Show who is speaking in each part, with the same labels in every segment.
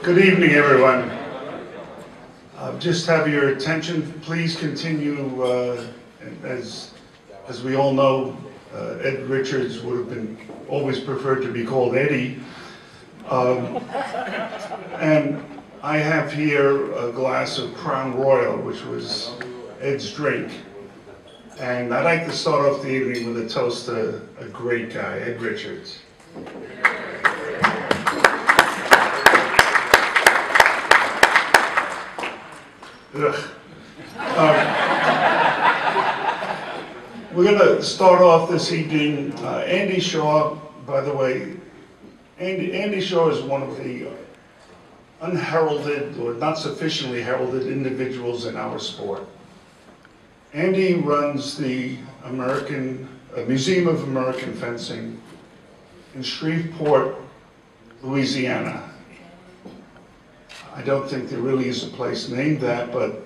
Speaker 1: Good evening, everyone. Just have your attention. Please continue, as we all know, Ed Richards would have been always preferred to be called Eddie. And I have here a glass of Crown Royal, which was Ed's drink. And I'd like to start off the evening with a toast to a great guy, Ed Richards. We're going to start off this evening. Andy Shaw, by the way, Andy Shaw is one of the unheralded or not sufficiently heralded individuals in our sport. Andy runs the Museum of American Fencing in Shreveport, Louisiana. I don't think there really is a place named that, but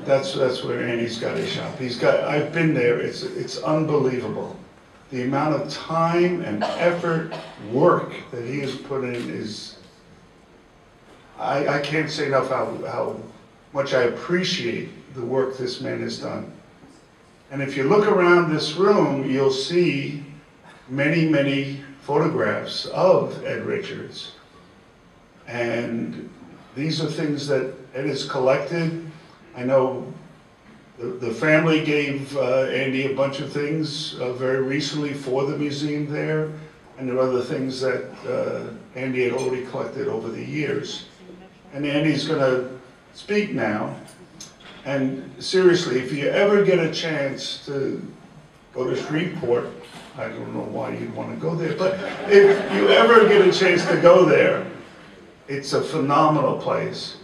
Speaker 1: that's where Andy's got his shop. I've been there. It's unbelievable. The amount of time and effort, work that he has put in is. I can't say enough how much I appreciate the work this man has done. And if you look around this room, you'll see many, many photographs of Ed Richards. And these are things that Ed has collected. I know the family gave Andy a bunch of things very recently for the museum there, and there are other things that Andy had already collected over the years. And Andy's going to speak now. And seriously, if you ever get a chance to go to Shreveport, I don't know why you'd want to go there, but if you ever get a chance to go there, it's a phenomenal place.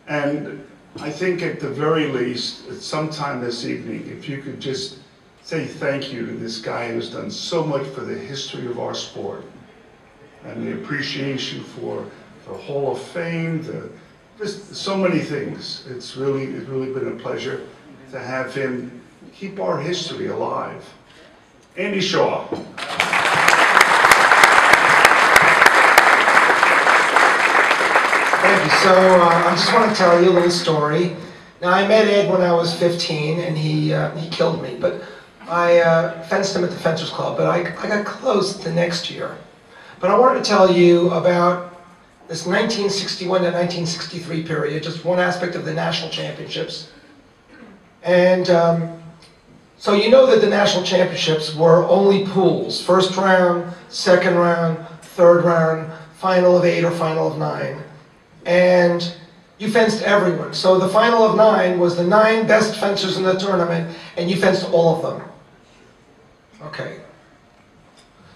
Speaker 1: And I think at the very least, at some time this evening, if you could just say thank you to this guy who's done so much for the history of our sport and the appreciation for the Hall of Fame, just so many things. It's really been a pleasure to have him keep our history alive. Andy Shaw.
Speaker 2: Thank you. So I just want to tell you a little story. Now, I met Ed when I was 15, and he killed me. But I fenced him at the Fencers Club, but I got close the next year. But I wanted to tell you about this 1961 to 1963 period, just one aspect of the national championships. And so you know that the national championships were only pools. First round, second round, third round, final of 8 or final of 9. And you fenced everyone. So the final of 9 was the 9 best fencers in the tournament, and you fenced all of them. Okay.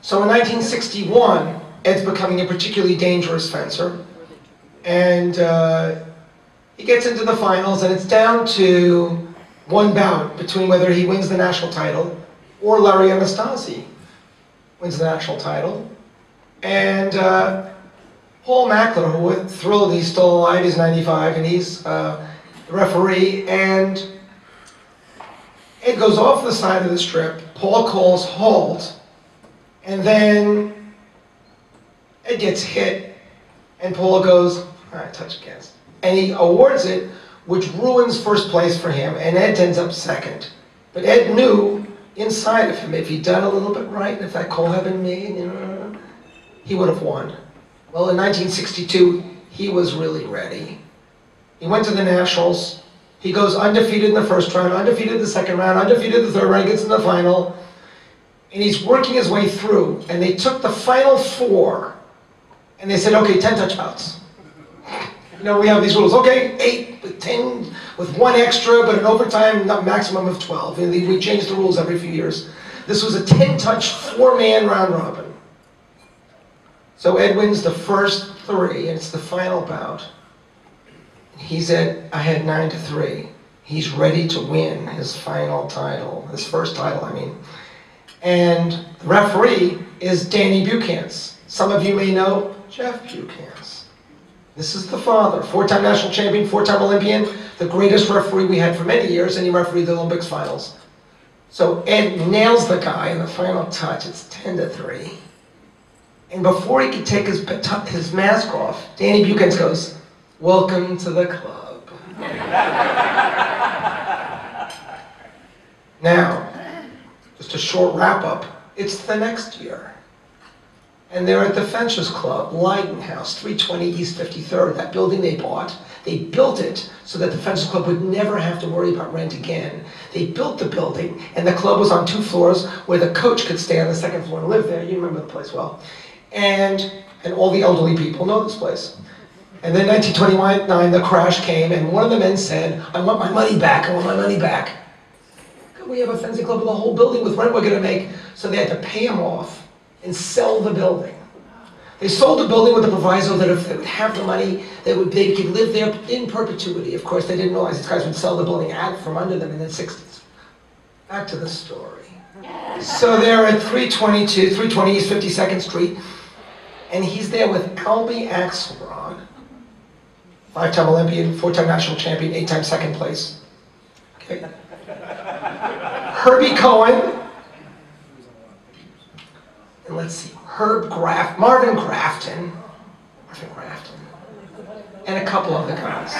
Speaker 2: So in 1961, Ed's becoming a particularly dangerous fencer, and he gets into the finals, and it's down to one bout between whether he wins the national title or Larry Anastasi wins the national title. And Paul Mackler, who was thrilled he's still alive, he's 95, and he's the referee, and Ed goes off the side of the strip, Paul calls halt, and then Ed gets hit, and Paul goes, all right, touch against. And he awards it, which ruins first place for him, and Ed ends up second. But Ed knew inside of him, if he'd done a little bit right, and if that call had been made, he would have won. Well, in 1962, he was really ready. He went to the Nationals. He goes undefeated in the first round, undefeated the second round, undefeated the third round, gets in the final, and he's working his way through. And they took the final 4, and they said, okay, 10 touch bouts. You know, we have these rules. Okay, 8 with 10 with 1 extra, but an overtime maximum of 12. And we change the rules every few years. This was a 10-touch, 4-man round robin. So Ed wins the first 3, and it's the final bout. He said, I had 9-3. He's ready to win his final title, his first title, I mean. And the referee is Danny Buchans. Some of you may know Jeff Buchans. This is the father, 4-time national champion, 4-time Olympian, the greatest referee we had for many years, and he refereed the Olympics finals. So Ed nails the guy in the final touch. It's 10-3. And before he could take his mask off, Danny Buchanan goes, "Welcome to the club." Now, just a short wrap-up, it's the next year. And they're at the Fencers Club, Leiden House, 320 East 53rd, that building they bought. They built it so that the Fencers Club would never have to worry about rent again. They built the building, and the club was on 2 floors where the coach could stay on the 2nd floor and live there. You remember the place well. And all the elderly people know this place. And then 1929, the crash came, and one of the men said, "I want my money back, I want my money back." We have a fencing club with a whole building with rent we're going to make. So they had to pay him off and sell the building. They sold the building with the proviso that if they would have the money, they could live there in perpetuity. Of course, they didn't realize these guys would sell the building out from under them in the 60s. Back to the story. So they're at 320 East 52nd Street, and he's there with Albie Axelrod, 5-time Olympian, 4-time national champion, 8-time second place. Okay. Herbie Cohen, and let's see, Marvin Grafton, and a couple other guys.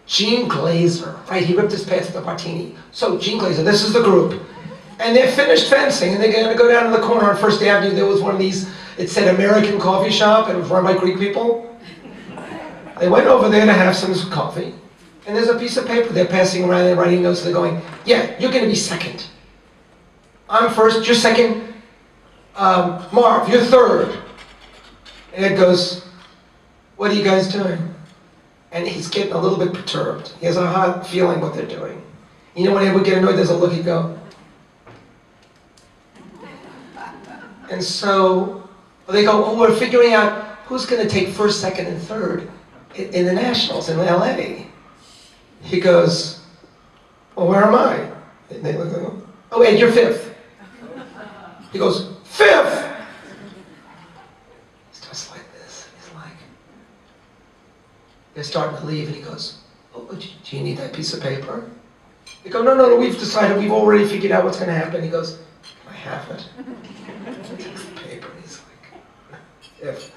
Speaker 2: Gene Glazer, right, he ripped his pants at the Martini. So Gene Glazer, this is the group. And they're finished fencing, and they're gonna go down to the corner on First Avenue. There was one of these, it said American Coffee Shop, and it was run by Greek people. They went over there to have some coffee. And there's a piece of paper they're passing around, they're writing notes, they're going, "Yeah, you're going to be second. I'm first, you're second. Marv, you're third." And Ed goes, "What are you guys doing?" And he's getting a little bit perturbed. He has a hard feeling what they're doing. You know when Ed would get annoyed, there's a look, he'd go. And so they go, "Oh, we're figuring out who's going to take first, second, and third in the Nationals in LA. He goes, "Well, where am I?" And they look at him, "Oh, Ed, you're 5th. He goes, "5th?" He's just like this. He's like, they're starting to leave, and he goes, "Oh, do you need that piece of paper?" They go, No, we've decided, we've already figured out what's going to happen." He goes, "Can I have it?" He takes the paper, and he's like, "5th."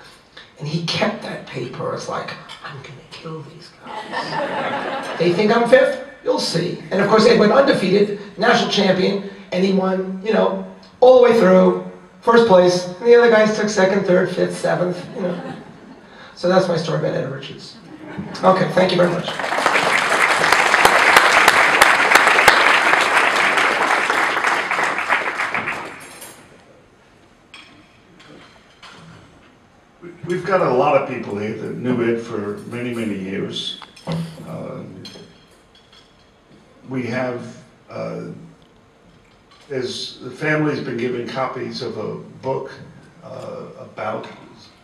Speaker 2: And he kept that paper as like, "I'm going to kill these guys. They think I'm 5th? You'll see." And of course, Ed went undefeated, national champion, and he won, you know, all the way through, first place. And the other guys took 2nd, 3rd, 5th, 7th, you know. So that's my story about Ed Richards. Okay, thank you very much.
Speaker 1: We've got a lot of people here that knew Ed for many, many years. We have, the family's been given copies of a book about,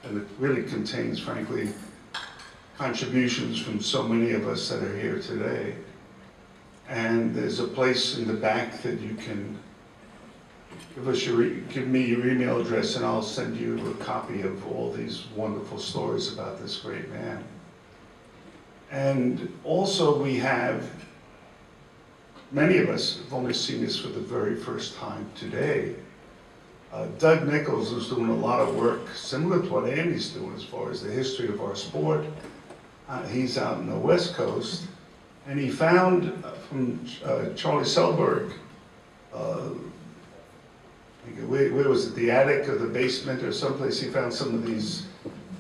Speaker 1: and it really contains, frankly, contributions from so many of us that are here today. And there's a place in the back that you can give me your email address, and I'll send you a copy of all these wonderful stories about this great man. And also we have, many of us have only seen this for the very first time today. Doug Nichols is doing a lot of work similar to what Andy's doing as far as the history of our sport. He's out in the West Coast, and he found from Charlie Selberg, where was it, the attic or the basement or someplace, he found some of these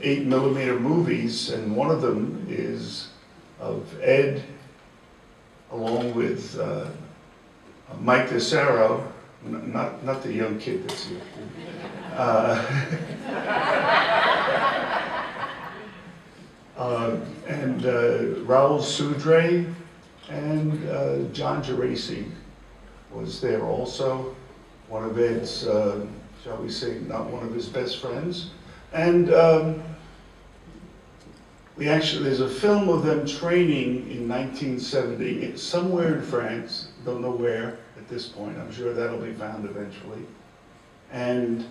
Speaker 1: 8mm movies, and one of them is of Ed along with Mike DeSero, not the young kid that's here, and Raul Sudre, and John Geraci was there also. One of Ed's, shall we say, not one of his best friends. And there's a film of them training in 1970, somewhere in France, don't know where at this point, I'm sure that'll be found eventually. And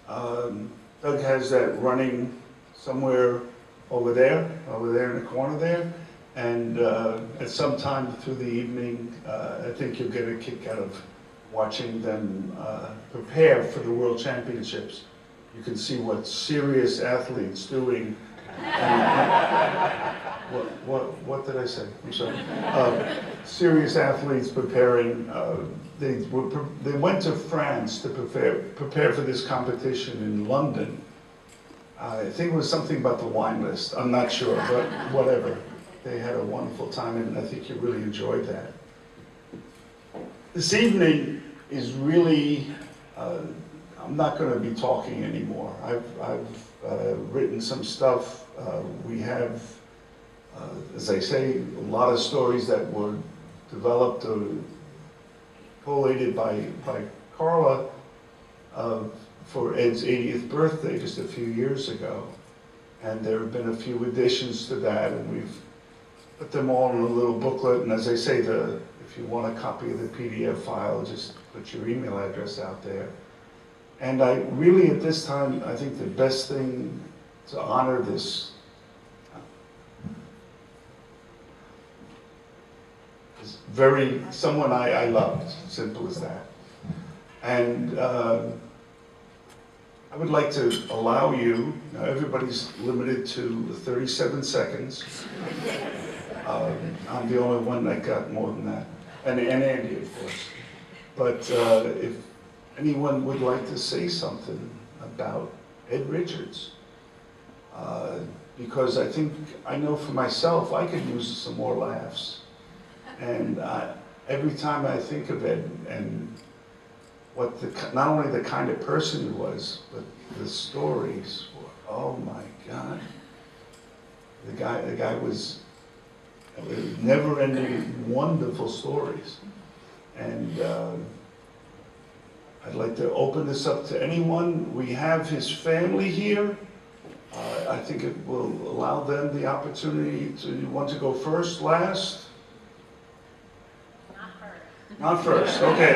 Speaker 1: Doug has that running somewhere over there in the corner there. And at some time through the evening, I think you'll get a kick out of watching them prepare for the World Championships. you can see what serious athletes doing. And what did I say? I'm sorry. Serious athletes preparing. They went to France to prepare for this competition in London. I think it was something about the wine list. I'm not sure, but whatever. They had a wonderful time, and I think you really enjoyed that. This evening is really, I'm not going to be talking anymore. I've written some stuff. We have, as I say, a lot of stories that were developed or collated by Carla for Ed's 80th birthday just a few years ago. And there have been a few additions to that, and we've put them all in a little booklet. And as I say, if you want a copy of the PDF file, just put your email address out there. And I really, at this time, I think the best thing to honor this is someone I loved, simple as that. And I would like to allow you, now everybody's limited to 37 seconds. I'm the only one that got more than that, and Andy, of course. But if anyone would like to say something about Ed Richards, because I know for myself, I could use some more laughs. And every time I think of Ed and not only the kind of person he was, but the stories, oh my God. The guy was never-ending, wonderful stories. And I'd like to open this up to anyone. We have his family here. I think it will allow them the opportunity to, you want to go first, last? Not first, okay.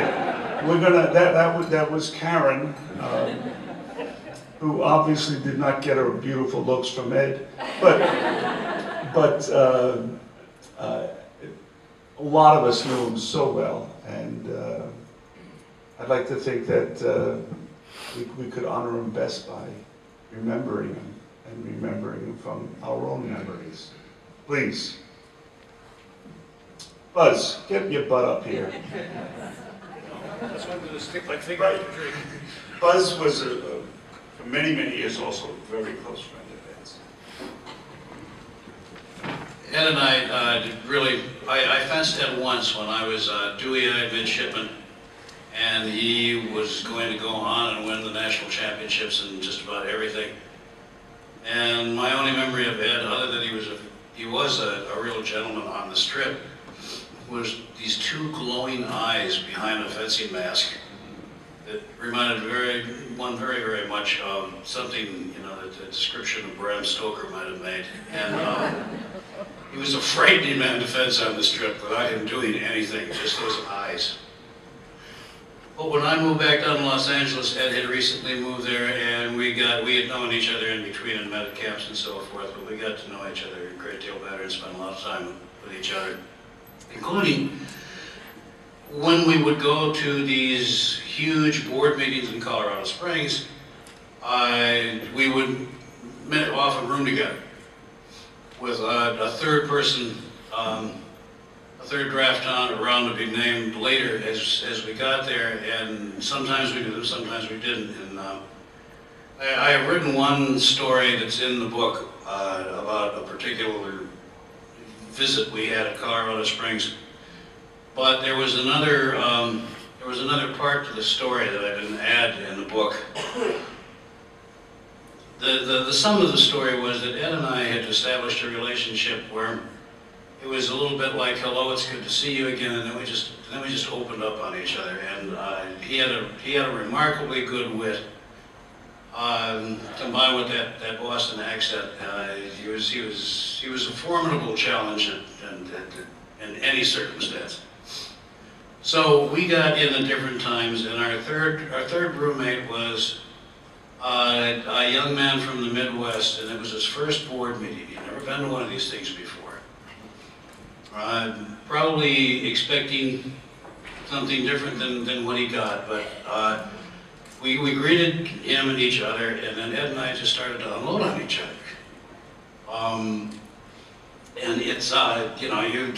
Speaker 1: We're gonna, that was Karen, who obviously did not get her beautiful looks from Ed, but a lot of us knew him so well, and I'd like to think that we could honor him best by remembering him, and remembering him from our own memories. Please. Buzz, get your butt up here.
Speaker 3: That's why I'm going to stick my finger in the drink.
Speaker 1: Buzz was, for many, many years, also a very close friend of Ed's.
Speaker 3: Ed and I fenced Ed once when I was Dewey-eyed midshipman, and he was going to go on and win the national championships and just about everything. And my only memory of Ed, other than he was a real gentleman on the strip, was these two glowing eyes behind a fencing mask that reminded one very, very much of something, that the description of Bram Stoker might have made. And he was a frightening man to fence on the strip without him doing anything, just those eyes. But when I moved back down to Los Angeles, Ed had recently moved there, and we had known each other in between and met at camps and so forth, but we got to know each other a great deal better and spent a lot of time with each other. Including when we would go to these huge board meetings in Colorado Springs, we would often room together with a third person, a third draft on around to be named later as we got there, and sometimes we did, sometimes we didn't. And I have written one story that's in the book about a particular visit we had at Colorado Springs, but there was another part to the story that I didn't add in the book. The sum of the story was that Ed and I had established a relationship where it was a little bit like, hello, it's good to see you again, and then we just opened up on each other. And he had a remarkably good wit. Combined with that Boston accent, he was a formidable challenge in any circumstance. So we got in at different times, and our third roommate was a young man from the Midwest, and it was his first board meeting. He'd never been to one of these things before. Probably expecting something different than what he got, but we greeted him and each other, and then Ed and I just started to unload on each other. And it's, you know, you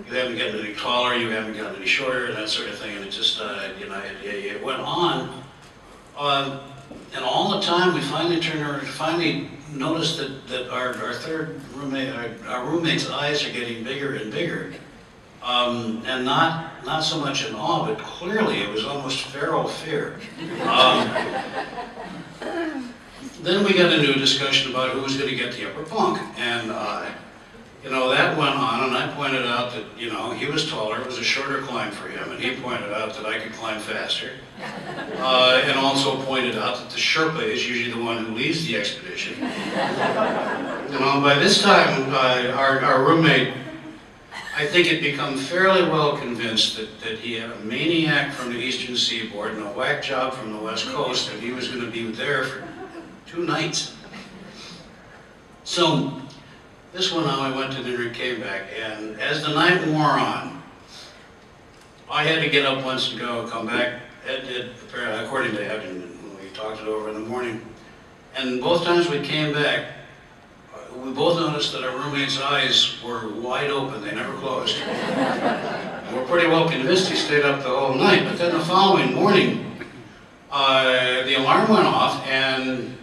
Speaker 3: haven't gotten any taller, you haven't gotten any shorter, and that sort of thing, and it just, you know, it went on. And all the time, we finally noticed that our third roommate, our roommate's eyes are getting bigger and bigger. And not so much in awe, but clearly it was almost feral fear. Then we got into a discussion about who was going to get the upper bunk, and you know, that went on, and I pointed out that, you know, he was taller, it was a shorter climb for him, and he pointed out that I could climb faster, and also pointed out that the Sherpa is usually the one who leads the expedition. You know, by this time, our roommate, I think, had become fairly well convinced that he had a maniac from the eastern seaboard and a whack job from the west coast, and he was going to be there for 2 nights. So, this one now I went to dinner and came back, and as the night wore on, I had to get up once and go, come back. Ed did, according to Ed, and we talked it over in the morning. And both times we came back, we both noticed that our roommate's eyes were wide open, they never closed. And we're pretty well convinced he stayed up the whole night, but then the following morning, the alarm went off, and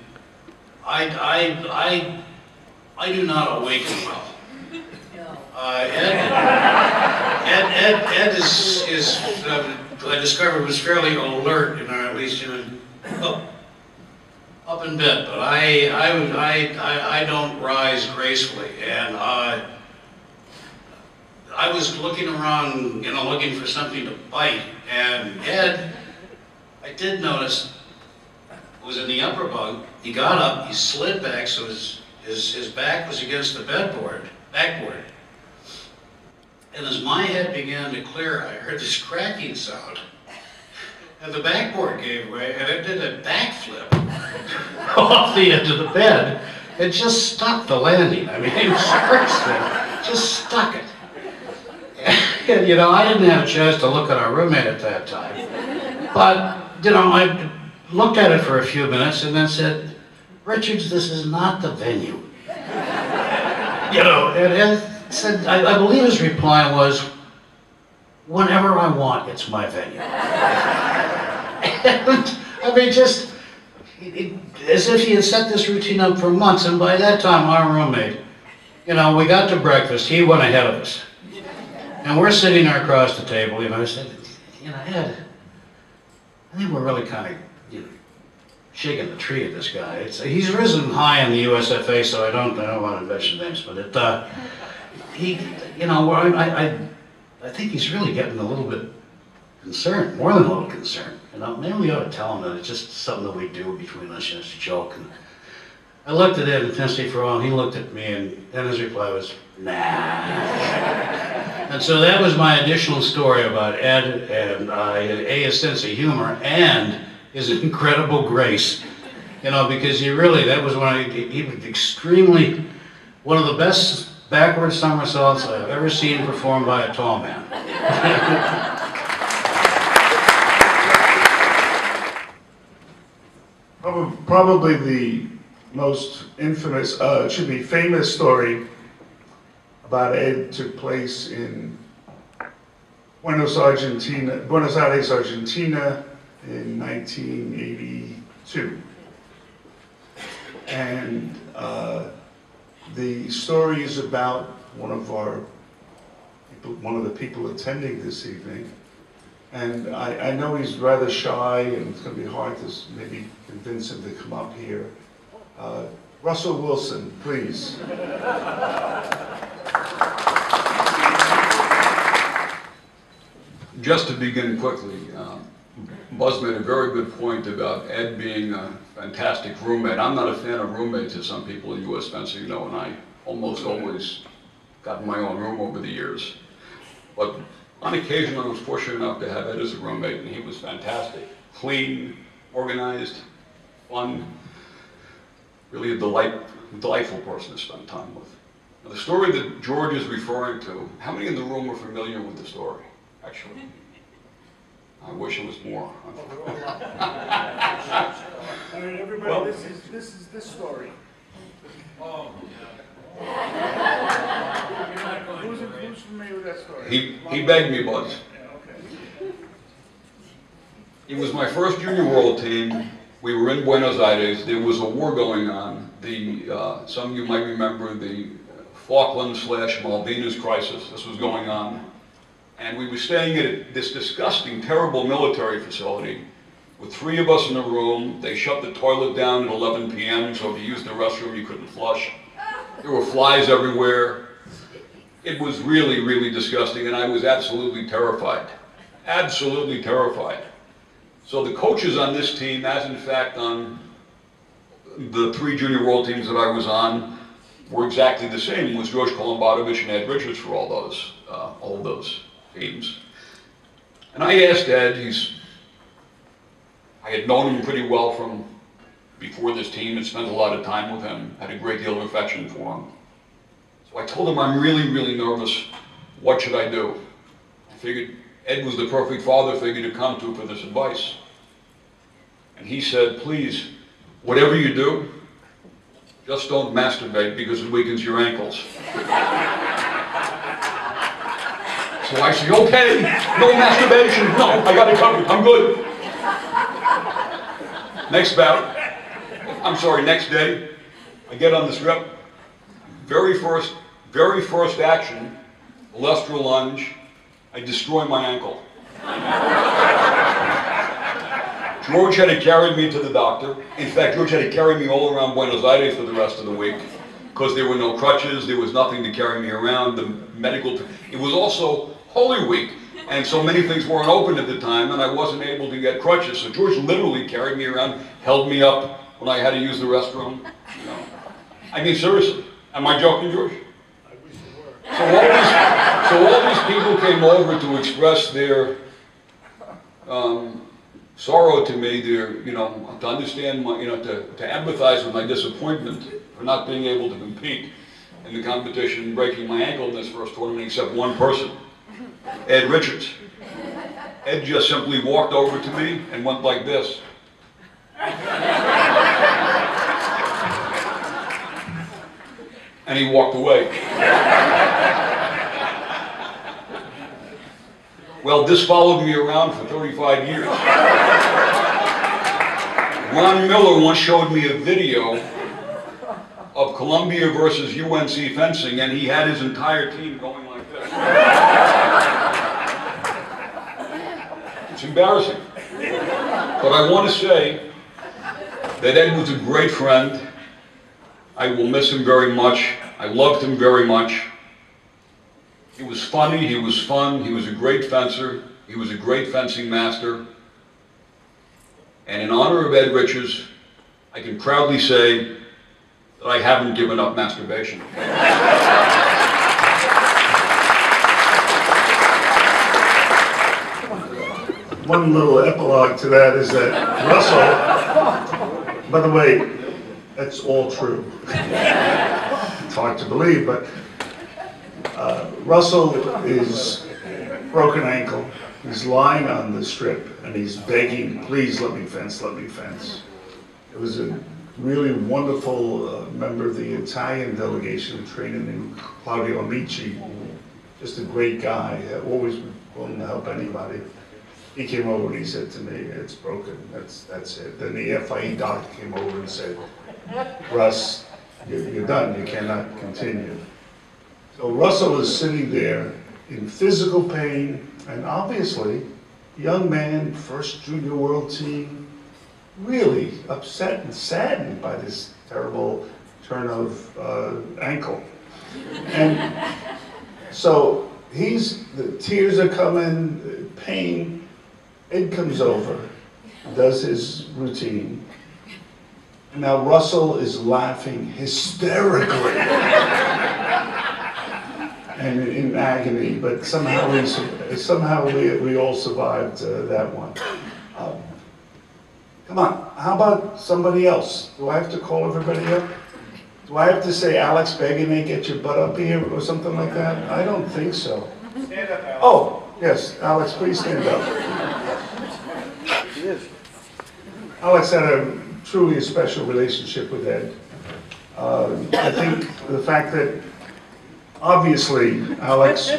Speaker 3: I do not awaken well. Ed is I discovered, was fairly alert, you know, at least, you know, up in bed. But I don't rise gracefully, and I was looking around, you know, looking for something to bite, and Ed, I did notice, was in the upper bunk. He got up, he slid back, so his back was against the backboard. And as my head began to clear, I heard this cracking sound. And the backboard gave way, and it did a backflip off the edge of the bed. It just stuck the landing. I mean, it was just stuck it. And, you know, I didn't have a chance to look at our roommate at that time. But, you know, I looked at it for a few minutes and then said, Richards, this is not the venue. You know, and said, I believe his reply was, whenever I want, it's my venue. And, I mean, just, as if he had set this routine up for months, and by that time, our roommate, you know, we got to breakfast, he went ahead of us. And we're sitting there across the table, you know, I said, you know, Ed, I think we're really kind of, you know, shaking the tree at this guy. He's risen high in the USFA, so I don't want to mention names, but he, you know, I think he's really getting a little bit concerned, more than a little concerned. You know, maybe we ought to tell him that it's just something that we do between us, and it's a joke. And I looked at Ed intensely for a while, and he looked at me, and then his reply was, nah. And so that was my additional story about Ed and his sense of humor and his incredible grace. You know, because he was extremely, one of the best backward somersaults I've ever seen performed by a tall man.
Speaker 1: Probably the most infamous, famous story about Ed took place in Buenos Aires, Argentina in 1982. And the story is about one of the people attending this evening. And I know he's rather shy, and it's going to be hard to maybe convince him to come up here. Russell Wilson, please.
Speaker 4: Just to begin quickly, Buzz made a very good point about Ed being a fantastic roommate. I'm not a fan of roommates, as some people in U.S. fencing, you know, and I almost always got my own room over the years. But on occasion, I was fortunate enough to have Ed as a roommate, and he was fantastic. Clean, organized, fun, really a delightful person to spend time with. Now, the story that George is referring to, how many in the room are familiar with the story, actually? wish it was more.
Speaker 5: All right, everybody, this is this story.
Speaker 3: Oh,
Speaker 5: Who's familiar with that story?
Speaker 4: He begged me, Buzz.
Speaker 5: Yeah, okay.
Speaker 4: It was my first junior world team. We were in Buenos Aires. There was a war going on. Some of you might remember the Falklands/Malvinas crisis. This was going on. And we were staying at this disgusting, terrible military facility with 3 of us in a room. They shut the toilet down at 11 p.m., so if you used the restroom, you couldn't flush. There were flies everywhere. It was really, really disgusting, and I was absolutely terrified. Absolutely terrified. So the coaches on this team, as in fact on the 3 junior world teams that I was on, were exactly the same. It was George Kolombatovich and Ed Richards for all those teams. And I asked Ed, I had known him pretty well from before this team, had spent a lot of time with him, had a great deal of affection for him. So I told him, I'm really, really nervous. What should I do? I figured Ed was the perfect father figure to come to for this advice. And he said, please, whatever you do, just don't masturbate because it weakens your ankles. So I said, okay, no masturbation. No, I got it covered. I'm good. Next day, I get on the strip. Very first action, Olestra lunge, I destroy my ankle. George had to carry me to the doctor. In fact, George had to carry me all around Buenos Aires for the rest of the week because there were no crutches, there was nothing to carry me around. It was also Holy Week, and so many things weren't open at the time, and I wasn't able to get crutches. So George literally carried me around, held me up when I had to use the restroom. You know. I mean, seriously, am I joking, George?
Speaker 5: I wish you were.
Speaker 4: So all these people came over to express their sorrow to me, to understand to empathize with my disappointment for not being able to compete in the competition, breaking my ankle in this first tournament, except one person, Ed Richards. Ed just simply walked over to me and went like this. And he walked away. Well, this followed me around for 35 years. Ron Miller once showed me a video of Columbia versus UNC fencing, and he had his entire team going like this. It's embarrassing. But I want to say that Ed was a great friend. I will miss him very much. I loved him very much. He was funny, he was fun, he was a great fencer, he was a great fencing master. And in honor of Ed Richards, I can proudly say that I haven't given up masturbation.
Speaker 1: One little epilogue to that is that Russell, by the way, that's all true. It's hard to believe, but Russell is broken ankle. He's lying on the strip and he's begging, please let me fence, let me fence. It was a really wonderful member of the Italian delegation training named Claudio Amici, just a great guy, always willing to help anybody. He came over and he said to me, it's broken, that's it. Then the FIE doctor came over and said, Russ, you're done, you cannot continue. So Russell is sitting there in physical pain, and obviously, young man, first junior world team, really upset and saddened by this terrible turn of ankle. And so the tears are coming, pain. Ed comes over, does his routine. Now Russell is laughing hysterically and in agony, but somehow we all survived that one. Come on, how about somebody else? Do I have to call everybody up? Do I have to say, Alex Begany, get your butt up here, or something like that? I don't think so.
Speaker 5: Stand up, Alex.
Speaker 1: Oh, yes, Alex, please stand up. Alex had a truly a special relationship with Ed. I think the fact that obviously Alex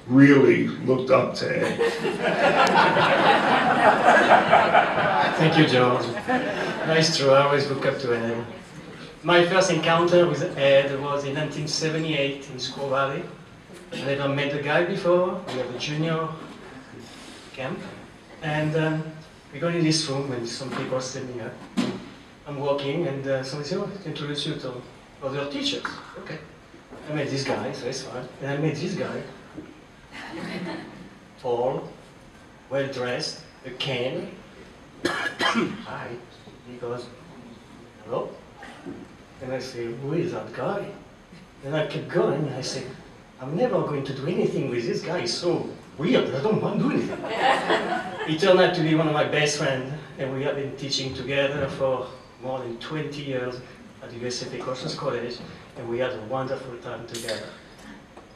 Speaker 1: really looked up to Ed.
Speaker 6: Thank you, George. Nice true, I always look up to Ed. My first encounter with Ed was in 1978 in Squaw Valley. I never met the guy before. We have a junior camp. And we go in this room and some people are standing up. I'm walking and somebody said, oh, introduce you to other teachers. Okay. I met this guy, so it's fine. And I met this guy. Tall, well-dressed, a cane. Hi. He goes, hello? And I say, who is that guy? And I kept going, and I said, I'm never going to do anything with this guy. He's so weird, I don't want to do anything. He turned out to be one of my best friends, and we have been teaching together for more than 20 years at USFA Courses College, and we had a wonderful time together.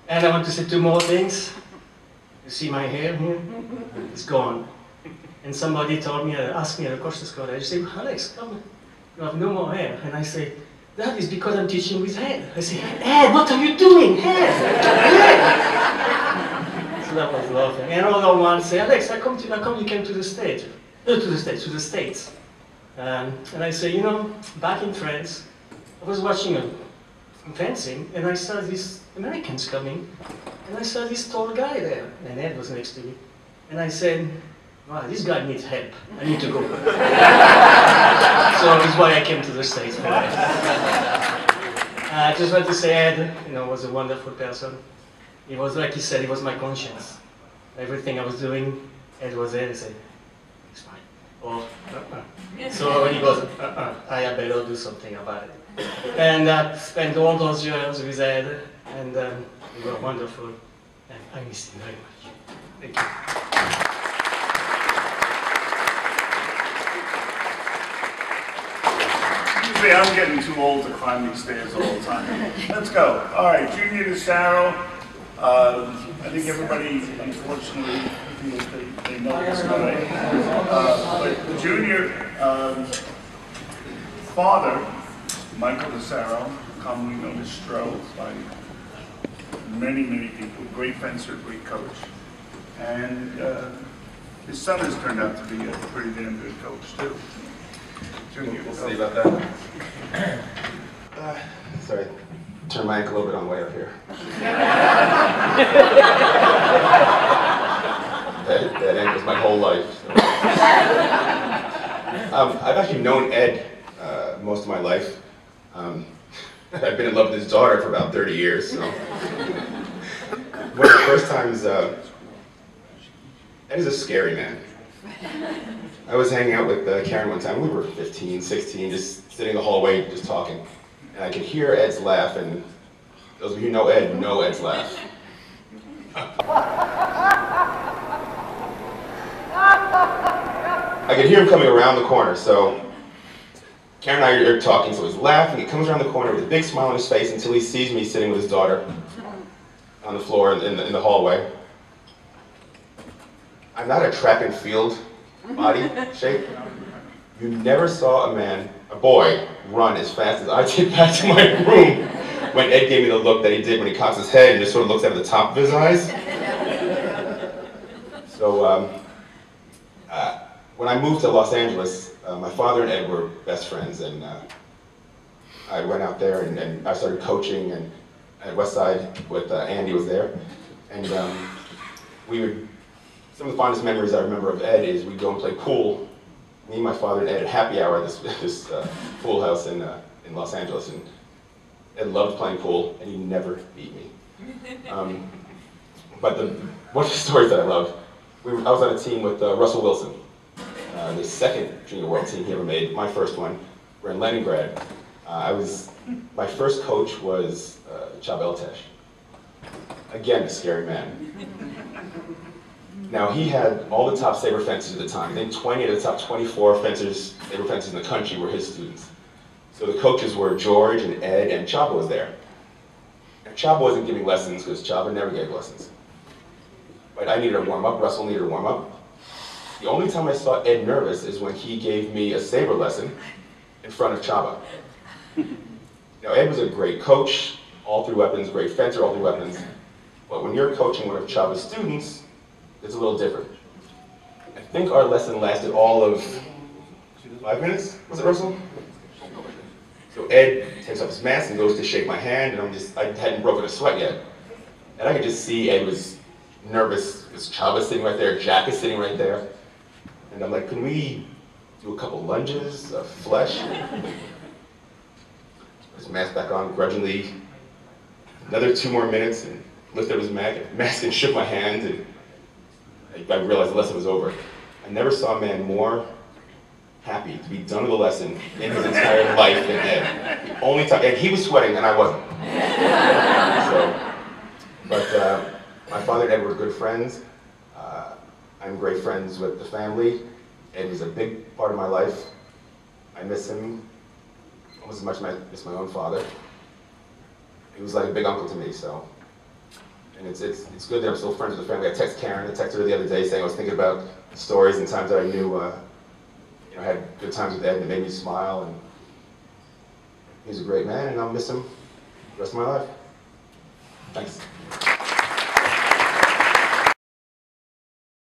Speaker 6: And I want to say two more things. You see my hair here? It's gone. And somebody told me, asked me at the Courses College, they said, Alex, come, you have no more hair. And I say, that is because I'm teaching with Ed. I say, Ed, what are you doing? Ed! So that was lovely. And another one say, Alex, how come you came to the States? To the States. And I say, you know, back in France, I was watching fencing, and I saw these Americans coming, and I saw this tall guy there, and Ed was next to me. And I said, wow, this guy needs help. I need to go. So that's why I came to the States. I just want to say Ed, you know, was a wonderful person. He was, like he said, he was my conscience. Everything I was doing, Ed was there and said, it's fine. Or, So when he goes, I had better do something about it. And I spent all those years with Ed, and they were wonderful. And I miss him very much. Thank you.
Speaker 5: Usually I'm getting too old to climb these stairs all the time. Let's go. All right, Junior DeSaro. I think everybody, unfortunately, feels they know this guy. But Junior, father, Michael DeSaro, commonly known as Stro by many, many people, great fencer, great coach. And his son has turned out to be a pretty damn good coach, too. Junior,
Speaker 7: We'll see about that. Sorry, turn my ankle a little bit on the way up here. that ankle's my whole life. So. I've actually known Ed most of my life. I've been in love with his daughter for about 30 years. So. One of the first times, Ed is a scary man. I was hanging out with Karen one time. We were 15, 16, just sitting in the hallway, just talking. And I could hear Ed's laugh, and those of you who know Ed know Ed's laugh. I could hear him coming around the corner, so Karen and I are talking, so he's laughing. He comes around the corner with a big smile on his face until he sees me sitting with his daughter on the floor in the hallway. I'm not a track and field body shape. You never saw a boy, run as fast as I did back to my room when Ed gave me the look that he did when he cocks his head and just sort of looks out of the top of his eyes. So when I moved to Los Angeles, my father and Ed were best friends, and I went out there and I started coaching and at Westside with Andy was there, and we would. Some of the fondest memories I remember of Ed is we'd go and play pool. Me, my father, and Ed at happy hour at this pool house in Los Angeles, and Ed loved playing pool, and he never beat me. But one of the stories that I love, I was on a team with Russell Wilson, the second junior world team he ever made, my first one. We're in Leningrad. My first coach was Chab Eltesh. Again, a scary man. Now, he had all the top saber fencers at the time. I think 20 of the top 24 saber fencers in the country were his students. So the coaches were George and Ed, and Chaba was there. And Chaba wasn't giving lessons because Chaba never gave lessons. But I needed a warm-up, Russell needed a warm-up. The only time I saw Ed nervous is when he gave me a saber lesson in front of Chaba. Now, Ed was a great coach, all three weapons, great fencer, all three weapons. But when you're coaching one of Chaba's students, it's a little different. I think our lesson lasted all of 5 minutes, was it, Russell? So Ed takes off his mask and goes to shake my hand, and I hadn't broken a sweat yet. And I could just see Ed was nervous, because Chaba's sitting right there, Jack is sitting right there. And I'm like, can we do a couple lunges of flesh? Put his mask back on, grudgingly. Another 2 more minutes, and lifted up his mask and shook my hand, and I realized the lesson was over. I never saw a man more happy to be done with a lesson in his entire life than Ed. The only time, and he was sweating and I wasn't. But my father and Ed were good friends. I'm great friends with the family. Ed was a big part of my life. I miss him almost as much as I miss my own father. He was like a big uncle to me, so. And it's good that I'm still friends with the family. I texted Karen, I texted her the other day saying I was thinking about stories and times that I knew, I had good times with Ed and it made me smile. And he's a great man and I'll miss him the rest of my life. Thanks.